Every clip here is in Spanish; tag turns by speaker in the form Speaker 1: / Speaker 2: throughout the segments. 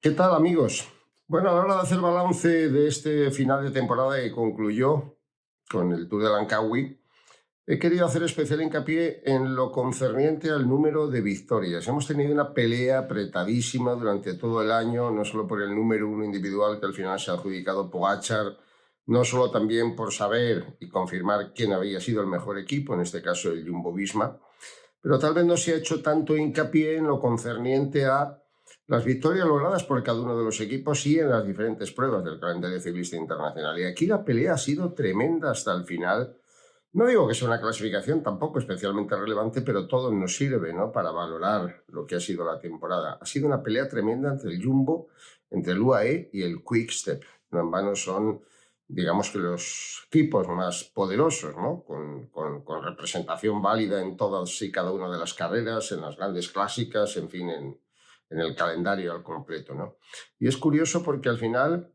Speaker 1: ¿Qué tal, amigos? Bueno, a la hora de hacer balance de este final de temporada que concluyó con el Tour de Langkawi, he querido hacer especial hincapié en lo concerniente al número de victorias. Hemos tenido una pelea apretadísima durante todo el año, no solo por el número uno individual que al final se ha adjudicado Pogačar, no solo también por saber y confirmar quién había sido el mejor equipo, en este caso el Jumbo-Visma, pero tal vez no se ha hecho tanto hincapié en lo concerniente a las victorias logradas por cada uno de los equipos y en las diferentes pruebas del calendario ciclista internacional. Y aquí la pelea ha sido tremenda hasta el final. No digo que sea una clasificación tampoco especialmente relevante, pero todo nos sirve, ¿no?, para valorar lo que ha sido la temporada. Ha sido una pelea tremenda entre el Jumbo, entre el UAE y el Quick-Step. No en vano son, digamos, que los equipos más poderosos, ¿no?, con representación válida en todas y cada una de las carreras, en las grandes clásicas, en fin, en el calendario al completo, ¿no? Y es curioso porque al final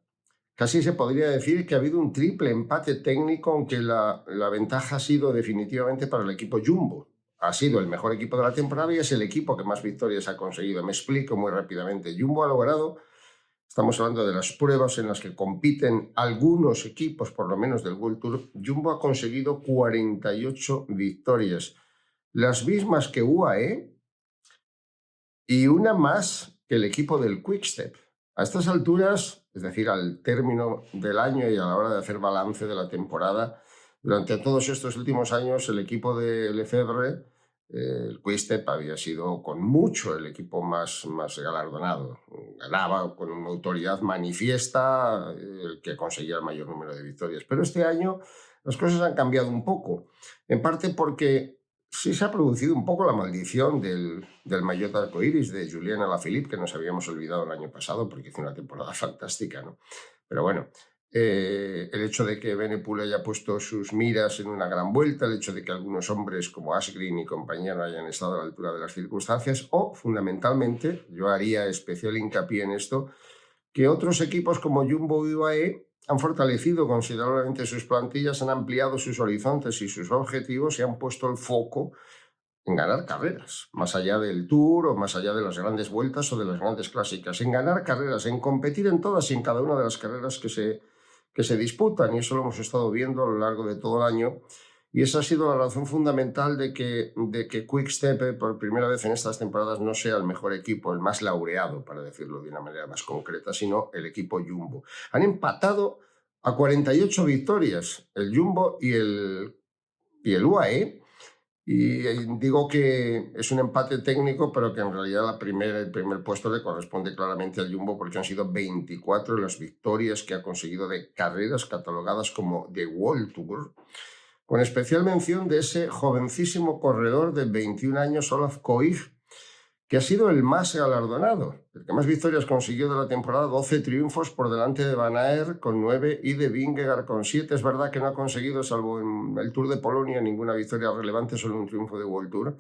Speaker 1: casi se podría decir que ha habido un triple empate técnico, aunque la ventaja ha sido definitivamente para el equipo Jumbo. Ha sido el mejor equipo de la temporada y es el equipo que más victorias ha conseguido. Me explico muy rápidamente. Jumbo ha logrado, estamos hablando de las pruebas en las que compiten algunos equipos, por lo menos del World Tour, Jumbo ha conseguido 48 victorias, las mismas que UAE y una más que el equipo del Quick-Step. A estas alturas, es decir, al término del año y a la hora de hacer balance de la temporada, durante todos estos últimos años el equipo de Lefebvre, el Quick-Step, había sido con mucho el equipo más galardonado. Ganaba con una autoridad manifiesta el que conseguía el mayor número de victorias. Pero este año las cosas han cambiado un poco, en parte porque sí se ha producido un poco la maldición del maillot arcoíris de Julien Alaphilippe, que nos habíamos olvidado el año pasado porque hizo una temporada fantástica, ¿no? Pero bueno, el hecho de que Evenepoel haya puesto sus miras en una gran vuelta, el hecho de que algunos hombres como Asgreen y compañía no hayan estado a la altura de las circunstancias, o fundamentalmente, yo haría especial hincapié en esto, que otros equipos como Jumbo y UAE han fortalecido considerablemente sus plantillas, han ampliado sus horizontes y sus objetivos y han puesto el foco en ganar carreras, más allá del Tour o más allá de las grandes vueltas o de las grandes clásicas, en ganar carreras, en competir en todas y en cada una de las carreras que se disputan, y eso lo hemos estado viendo a lo largo de todo el año. Y esa ha sido la razón fundamental de que Quick-Step por primera vez en estas temporadas no sea el mejor equipo, el más laureado, para decirlo de una manera más concreta, sino el equipo Jumbo. Han empatado a 48 victorias el Jumbo y el UAE, y digo que es un empate técnico, pero que en realidad el primer puesto le corresponde claramente al Jumbo, porque han sido 24 las victorias que ha conseguido de carreras catalogadas como de World Tour, con especial mención de ese jovencísimo corredor de 21 años, Olaf Koig, que ha sido el más galardonado, el que más victorias consiguió de la temporada, 12 triunfos por delante de Van Aert con 9 y de Vingegaard con 7. Es verdad que no ha conseguido, salvo en el Tour de Polonia, ninguna victoria relevante, solo un triunfo de World Tour,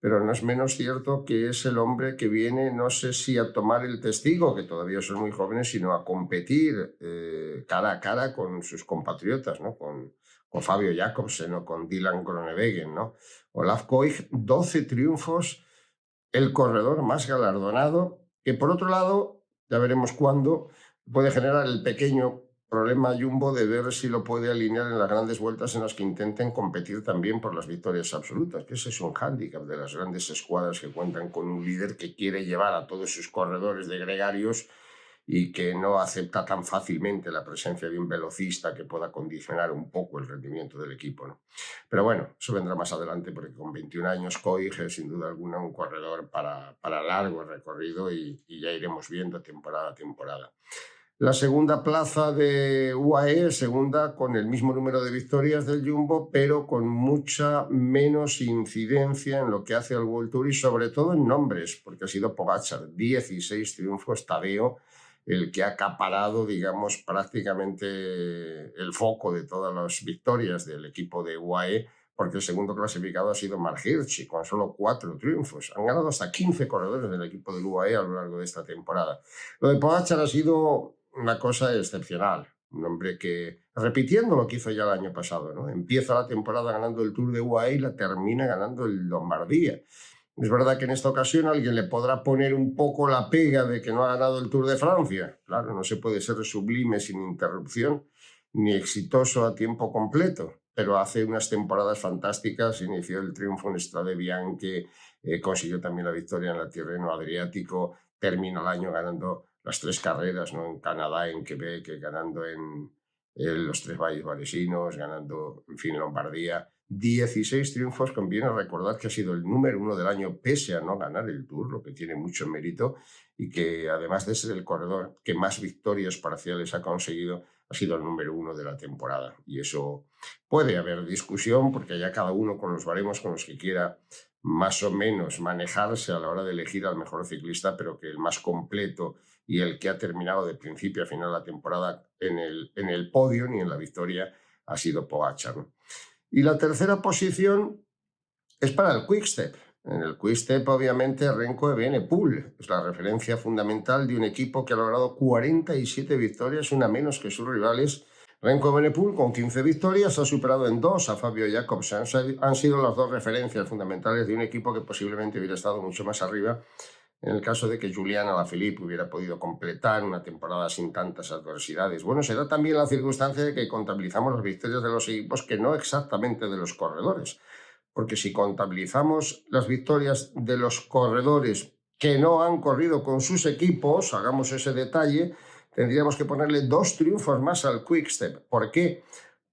Speaker 1: pero no es menos cierto que es el hombre que viene, no sé si a tomar el testigo, que todavía son muy jóvenes, sino a competir cara a cara con sus compatriotas, ¿no?, con Fabio Jakobsen o con Dylan Groenewegen, ¿no? Olaf Koig, 12 triunfos, el corredor más galardonado, que por otro lado, ya veremos cuándo, puede generar el pequeño problema Jumbo de ver si lo puede alinear en las grandes vueltas en las que intenten competir también por las victorias absolutas, que ese es un hándicap de las grandes escuadras que cuentan con un líder que quiere llevar a todos sus corredores de gregarios y que no acepta tan fácilmente la presencia de un velocista que pueda condicionar un poco el rendimiento del equipo, ¿no? Pero bueno, eso vendrá más adelante, porque con 21 años Koig es sin duda alguna un corredor para largo recorrido y ya iremos viendo temporada a temporada. La segunda plaza de UAE, segunda con el mismo número de victorias del Jumbo, pero con mucha menos incidencia en lo que hace al World Tour y sobre todo en nombres, porque ha sido Pogačar, 16 triunfos, Tadeo, el que ha acaparado, digamos, prácticamente el foco de todas las victorias del equipo de UAE, porque el segundo clasificado ha sido Mark Hirschi, con solo 4 triunfos. Han ganado hasta 15 corredores del equipo del UAE a lo largo de esta temporada. Lo de Pogačar ha sido una cosa excepcional, un hombre que, repitiendo lo que hizo ya el año pasado, ¿no?, empieza la temporada ganando el Tour de UAE y la termina ganando el Lombardía. Es verdad que en esta ocasión alguien le podrá poner un poco la pega de que no ha ganado el Tour de Francia. Claro, no se puede ser sublime sin interrupción, ni exitoso a tiempo completo, pero hace unas temporadas fantásticas. Inició el triunfo en Strade Bianche, consiguió también la victoria en el Tirreno Adriático, terminó el año ganando las 3 carreras, ¿no? En Canadá, en Quebec, ganando en los 3 valles valesinos, ganando, en fin, Lombardía. 16 triunfos, conviene recordar que ha sido el número 1 del año pese a no ganar el Tour, lo que tiene mucho mérito, y que además de ser el corredor que más victorias parciales ha conseguido, ha sido el número 1 de la temporada. Y eso puede haber discusión porque ya cada uno con los baremos con los que quiera más o menos manejarse a la hora de elegir al mejor ciclista, pero que el más completo y el que ha terminado de principio a final la temporada en el podio ni en la victoria ha sido Pogačar, ¿no? Y la tercera posición es para el Quick-Step. En el Quick-Step, obviamente, Remco Evenepoel es la referencia fundamental de un equipo que ha logrado 47 victorias, una menos que sus rivales. Remco Evenepoel, con 15 victorias, ha superado en 2 a Fabio Jacobsen. Han sido las 2 referencias fundamentales de un equipo que posiblemente hubiera estado mucho más arriba en el caso de que Julian Alaphilippe hubiera podido completar una temporada sin tantas adversidades. Bueno, se da también la circunstancia de que contabilizamos las victorias de los equipos que no exactamente de los corredores, porque si contabilizamos las victorias de los corredores que no han corrido con sus equipos, hagamos ese detalle, tendríamos que ponerle 2 triunfos más al Quick-Step. ¿Por qué?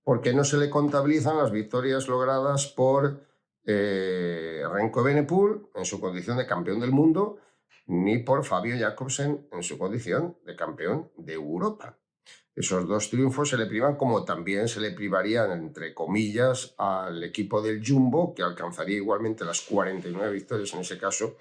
Speaker 1: Porque no se le contabilizan las victorias logradas por Remco Evenepoel en su condición de campeón del mundo, ni por Fabio Jacobsen en su condición de campeón de Europa. Esos 2 triunfos se le privan, como también se le privarían, entre comillas, al equipo del Jumbo, que alcanzaría igualmente las 49 victorias en ese caso,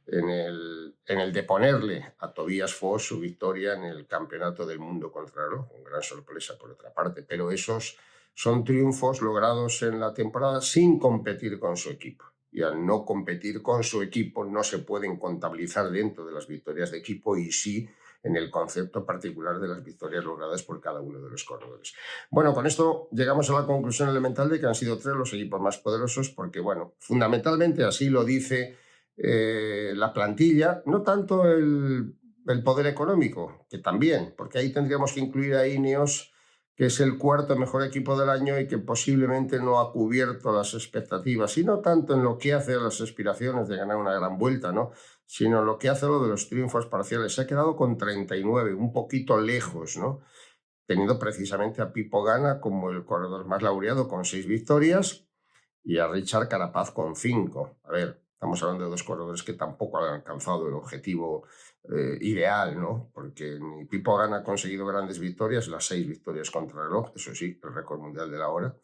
Speaker 1: en el de ponerle a Tobias Foss su victoria en el Campeonato del Mundo contrarreloj, con gran sorpresa por otra parte. Pero esos son triunfos logrados en la temporada sin competir con su equipo. Y al no competir con su equipo no se pueden contabilizar dentro de las victorias de equipo y sí en el concepto particular de las victorias logradas por cada uno de los corredores. Bueno, con esto llegamos a la conclusión elemental de que han sido 3 los equipos más poderosos porque, bueno, fundamentalmente así lo dice la plantilla, no tanto el poder económico, que también, porque ahí tendríamos que incluir a Ineos, que es el 4º mejor equipo del año y que posiblemente no ha cubierto las expectativas, y no tanto en lo que hace a las aspiraciones de ganar una gran vuelta, ¿no?, sino en lo que hace lo de los triunfos parciales. Se ha quedado con 39, un poquito lejos, ¿no?, teniendo precisamente a Pipo Gana como el corredor más laureado con 6 victorias y a Richard Carapaz con 5. A ver, estamos hablando de 2 corredores que tampoco han alcanzado el objetivo ideal, ¿no? Porque ni Pipo Gana ha conseguido grandes victorias, las 6 victorias contra el reloj, eso sí, el récord mundial de la hora,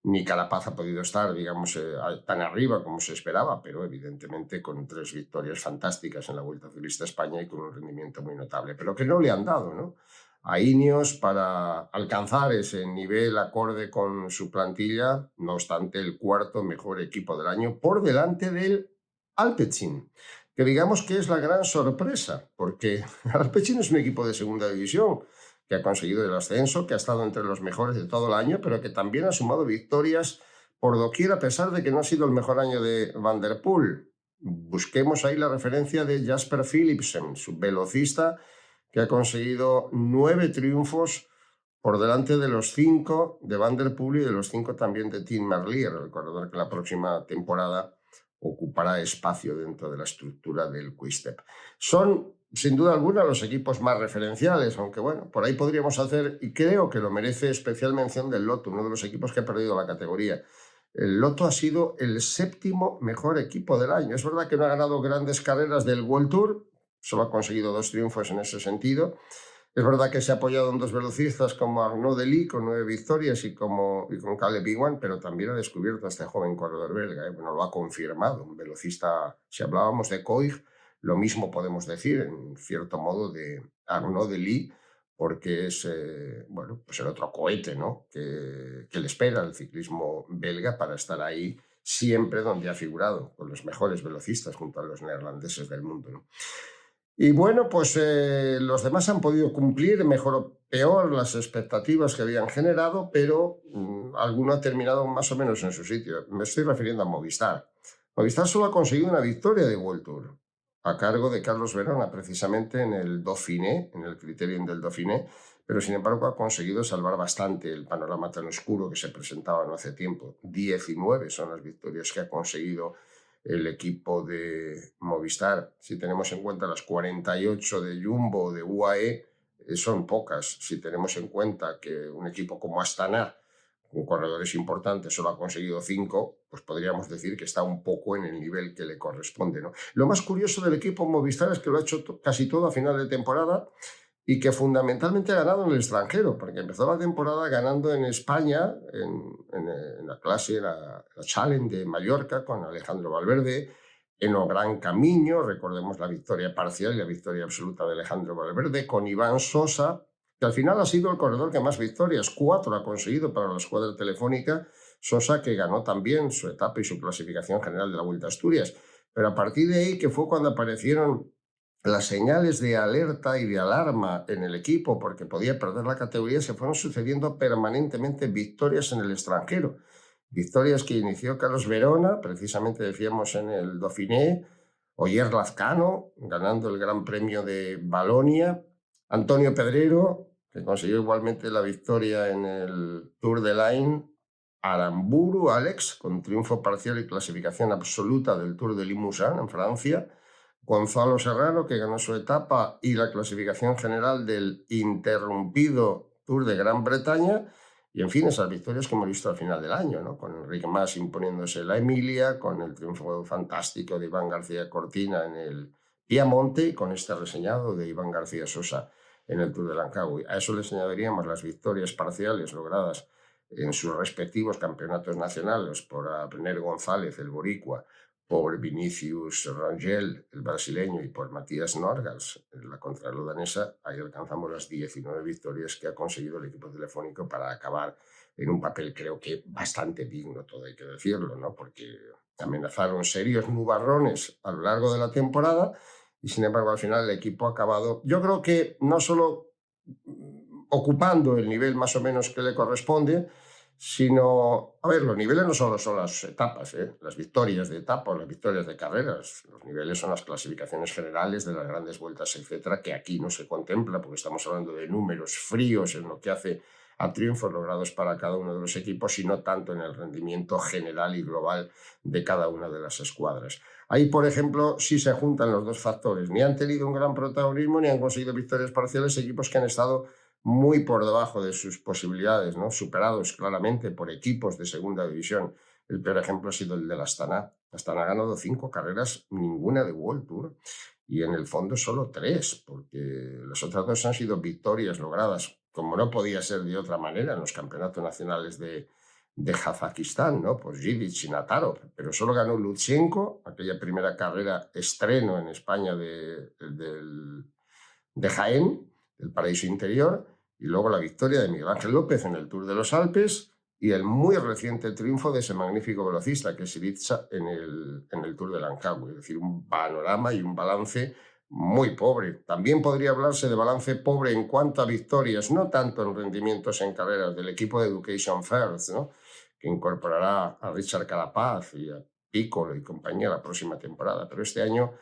Speaker 1: ni Carapaz ha podido estar, digamos, tan arriba como se esperaba, pero evidentemente con 3 victorias fantásticas en la Vuelta Ciclista a España y con un rendimiento muy notable, pero que no le han dado, ¿no?, a Ineos para alcanzar ese nivel acorde con su plantilla, no obstante el 4º mejor equipo del año por delante del Alpecin, que digamos que es la gran sorpresa, porque Alpecin es un equipo de segunda división que ha conseguido el ascenso, que ha estado entre los mejores de todo el año, pero que también ha sumado victorias por doquier a pesar de que no ha sido el mejor año de Van der Poel. Busquemos ahí la referencia de Jasper Philipsen, su velocista, que ha conseguido 9 triunfos por delante de los 5 de Van der Poel y de los 5 también de Tim Merlier, el corredor que la próxima temporada ocupará espacio dentro de la estructura del Quick-Step. Son, sin duda alguna, los equipos más referenciales, aunque bueno, por ahí podríamos hacer, y creo que lo merece especial mención del Lotto, uno de los equipos que ha perdido la categoría. El Lotto ha sido el 7º mejor equipo del año. Es verdad que no ha ganado grandes carreras del World Tour, solo ha conseguido 2 triunfos en ese sentido. Es verdad que se ha apoyado en 2 velocistas como Arnaud Delis con 9 victorias y con Caleb Ewan, pero también ha descubierto a este joven corredor belga. Bueno, lo ha confirmado. Un velocista, si hablábamos de Koig, lo mismo podemos decir, en cierto modo, de Arnaud Delis, porque es bueno, pues el otro cohete, ¿no?, que le espera al ciclismo belga para estar ahí siempre donde ha figurado, con los mejores velocistas junto a los neerlandeses del mundo, ¿no? Y bueno, pues los demás han podido cumplir, mejor o peor, las expectativas que habían generado, pero alguno ha terminado más o menos en su sitio. Me estoy refiriendo a Movistar. Movistar solo ha conseguido una victoria de World Tour, a cargo de Carlos Verona, precisamente en el Dauphiné, en el Criterium del Dauphiné, pero sin embargo ha conseguido salvar bastante el panorama tan oscuro que se presentaba no hace tiempo. 19 son las victorias que ha conseguido el equipo de Movistar. Si tenemos en cuenta las 48 de Jumbo o de UAE, son pocas. Si tenemos en cuenta que un equipo como Astana, con corredores importantes, solo ha conseguido 5, pues podríamos decir que está un poco en el nivel que le corresponde, ¿no? Lo más curioso del equipo Movistar es que lo ha hecho casi todo a final de temporada y que fundamentalmente ha ganado en el extranjero, porque empezó la temporada ganando en España, en la clase, la Challenge de Mallorca, con Alejandro Valverde, en o Gran Camino, recordemos la victoria parcial y la victoria absoluta de Alejandro Valverde, con Iván Sosa, que al final ha sido el corredor que más victorias, 4 ha conseguido para la escuadra telefónica. Sosa, que ganó también su etapa y su clasificación general de la Vuelta a Asturias. Pero a partir de ahí, que fue cuando aparecieron las señales de alerta y de alarma en el equipo porque podía perder la categoría, se fueron sucediendo permanentemente victorias en el extranjero. Victorias que inició Carlos Verona, precisamente decíamos en el Dauphiné, Oyer Lazcano, ganando el Gran Premio de Valonia, Antonio Pedrero, que consiguió igualmente la victoria en el Tour de Line, Aramburu Alex, con triunfo parcial y clasificación absoluta del Tour de Limousin en Francia, Gonzalo Serrano, que ganó su etapa y la clasificación general del interrumpido Tour de Gran Bretaña, y en fin, esas victorias que hemos visto al final del año, ¿no? Con Enrique Mas imponiéndose la Emilia, con el triunfo fantástico de Iván García Cortina en el Piamonte y con este reseñado de Iván García Sosa en el Tour de Langkawi. A eso le añadiríamos las victorias parciales logradas en sus respectivos campeonatos nacionales por Abner González, el boricua, por Vinicius Rangel, el brasileño, y por Matías Norgals, la contrarreloj danesa. Ahí alcanzamos las 19 victorias que ha conseguido el equipo telefónico para acabar en un papel, creo que bastante digno, todo hay que decirlo, ¿no? Porque amenazaron serios nubarrones a lo largo de la temporada y sin embargo al final el equipo ha acabado, yo creo que no solo ocupando el nivel más o menos que le corresponde, sino, a ver, los niveles no solo son las etapas, las victorias de etapa o las victorias de carreras. Los niveles son las clasificaciones generales de las grandes vueltas, etcétera, que aquí no se contempla porque estamos hablando de números fríos en lo que hace a triunfos logrados para cada uno de los equipos, sino tanto en el rendimiento general y global de cada una de las escuadras. Ahí, por ejemplo, sí se juntan los dos factores. Ni han tenido un gran protagonismo ni han conseguido victorias parciales equipos que han estado muy por debajo de sus posibilidades, ¿no? Superados claramente por equipos de segunda división. El peor ejemplo ha sido el de la Astana. Astana ha ganado 5 carreras, ninguna de World Tour, y en el fondo solo 3, porque las otras 2 han sido victorias logradas, como no podía ser de otra manera, en los campeonatos nacionales de Kazajistán, ¿no? Pues Živic y Natarov, pero solo ganó Lutsenko, aquella primera carrera estreno en España de Jaén, del Paraíso Interior, y luego la victoria de Miguel Ángel López en el Tour de los Alpes y el muy reciente triunfo de ese magnífico velocista que es Ivica en el Tour de Langkawi. Es decir, un panorama y un balance muy pobre. También podría hablarse de balance pobre en cuanto a victorias, no tanto en rendimientos en carreras del equipo de Education First, ¿no? Que incorporará a Richard Carapaz y a Piccolo y compañía la próxima temporada. Pero este año,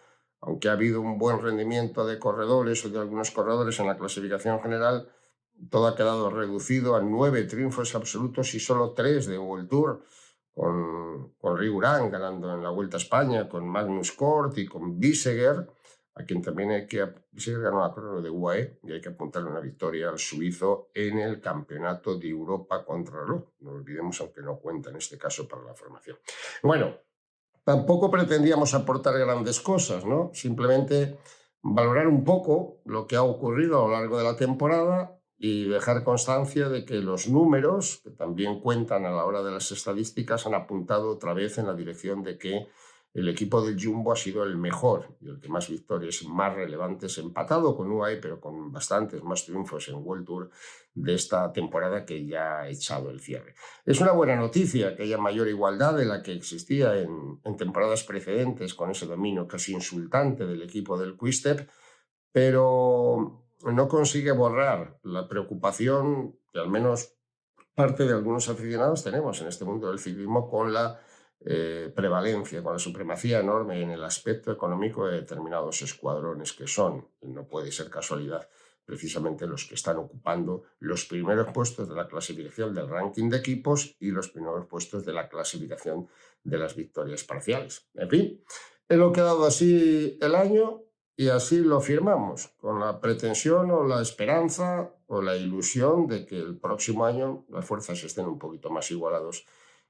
Speaker 1: aunque ha habido un buen rendimiento de corredores o de algunos corredores en la clasificación general, todo ha quedado reducido a 9 triunfos absolutos y solo 3 de World Tour, con Rigurán ganando en la Vuelta a España, con Magnus Cort y con Biseguer, a quien también hay que... Biseguer ganó la prueba de UAE y hay que apuntarle una victoria al suizo en el Campeonato de Europa contrarreloj. No lo olvidemos, aunque no cuenta en este caso para la formación. Bueno, tampoco pretendíamos aportar grandes cosas, ¿no? Simplemente valorar un poco lo que ha ocurrido a lo largo de la temporada y dejar constancia de que los números, que también cuentan a la hora de las estadísticas, han apuntado otra vez en la dirección de que el equipo del Jumbo ha sido el mejor y el que más victorias más relevantes, empatado con UAE, pero con bastantes más triunfos en World Tour de esta temporada que ya ha echado el cierre. Es una buena noticia que haya mayor igualdad de la que existía en temporadas precedentes con ese dominio casi insultante del equipo del Quick-Step, pero no consigue borrar la preocupación que al menos parte de algunos aficionados tenemos en este mundo del ciclismo con la prevalencia, con la supremacía enorme en el aspecto económico de determinados escuadrones que son, y no puede ser casualidad, precisamente los que están ocupando los primeros puestos de la clasificación del ranking de equipos y los primeros puestos de la clasificación de las victorias parciales. En fin, he lo quedado así el año y así lo firmamos, con la pretensión o la esperanza o la ilusión de que el próximo año las fuerzas estén un poquito más igualados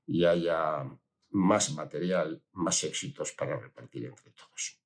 Speaker 1: y haya más material, más éxitos para repartir entre todos.